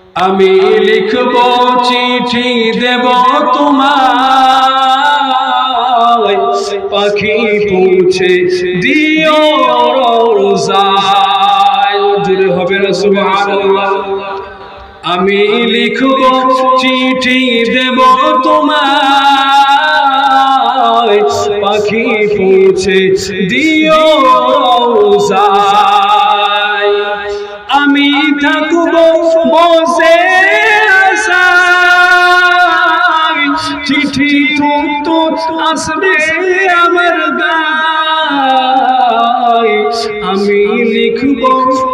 আমি লিখব চিঠি দেব তোমায়, পাখি পৌঁছে দিও রোজায়। জুড়ে হবে না সুবহানাল্লাহ। আমি লিখব চিঠি দেব তোমায়, পাখি পৌঁছে দিও রোজায়। আমি থাকব বসে আশায়, চিঠি তো আসবে আমার গায়ে। আমি লিখব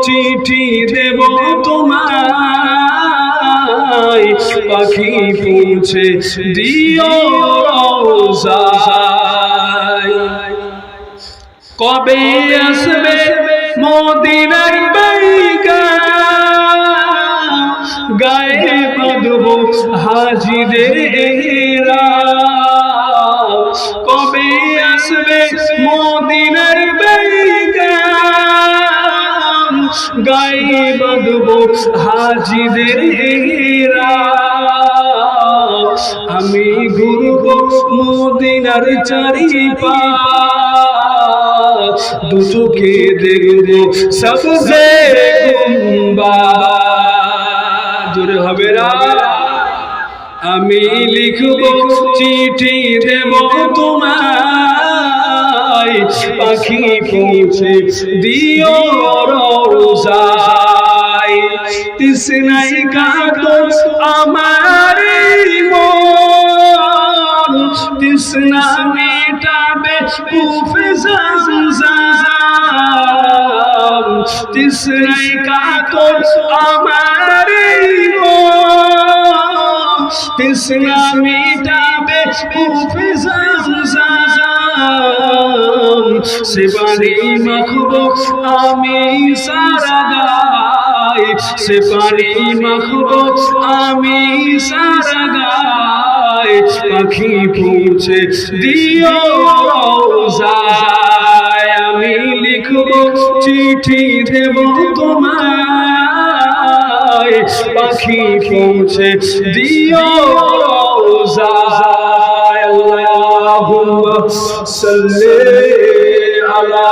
চিঠি দেব তোমায়, পাখি পৌঁছে দিও রোজায়। কবে আসবে মদিনার বাইকা, গায়ে বাঁধব হাজিদের। কবে আসবে মদিনার বাইকা, গায়ে বাঁধব হাজিদের। আমি ঘুরব মদিনার চারিপাশ, দুচোখে দেখব সবজে গুম্বাদ। জোরে হবে না। আমি লিখব চিঠি দেব তোমায়, পাখি পৌঁছে দিও রোজায়। তৃষ্ণায় কাতর আমার মন, তৃষ্ণা মেটাবে কূপে zamzam। তৃষ্ণায় কাতর আমার মন, তৃষ্ণা মেটাবে কূপে zamzam। সে পানি মাখব আমি সারা গায়, সে পানি মাখব আমি সারা গায়। পাখি পৌঁছে দিও রোজায়। আমি লিখব চিঠি দেব তোমায়, পাখি পৌঁছে দিও রোজায়। আল্লাহুম্মা সাল্লি আলা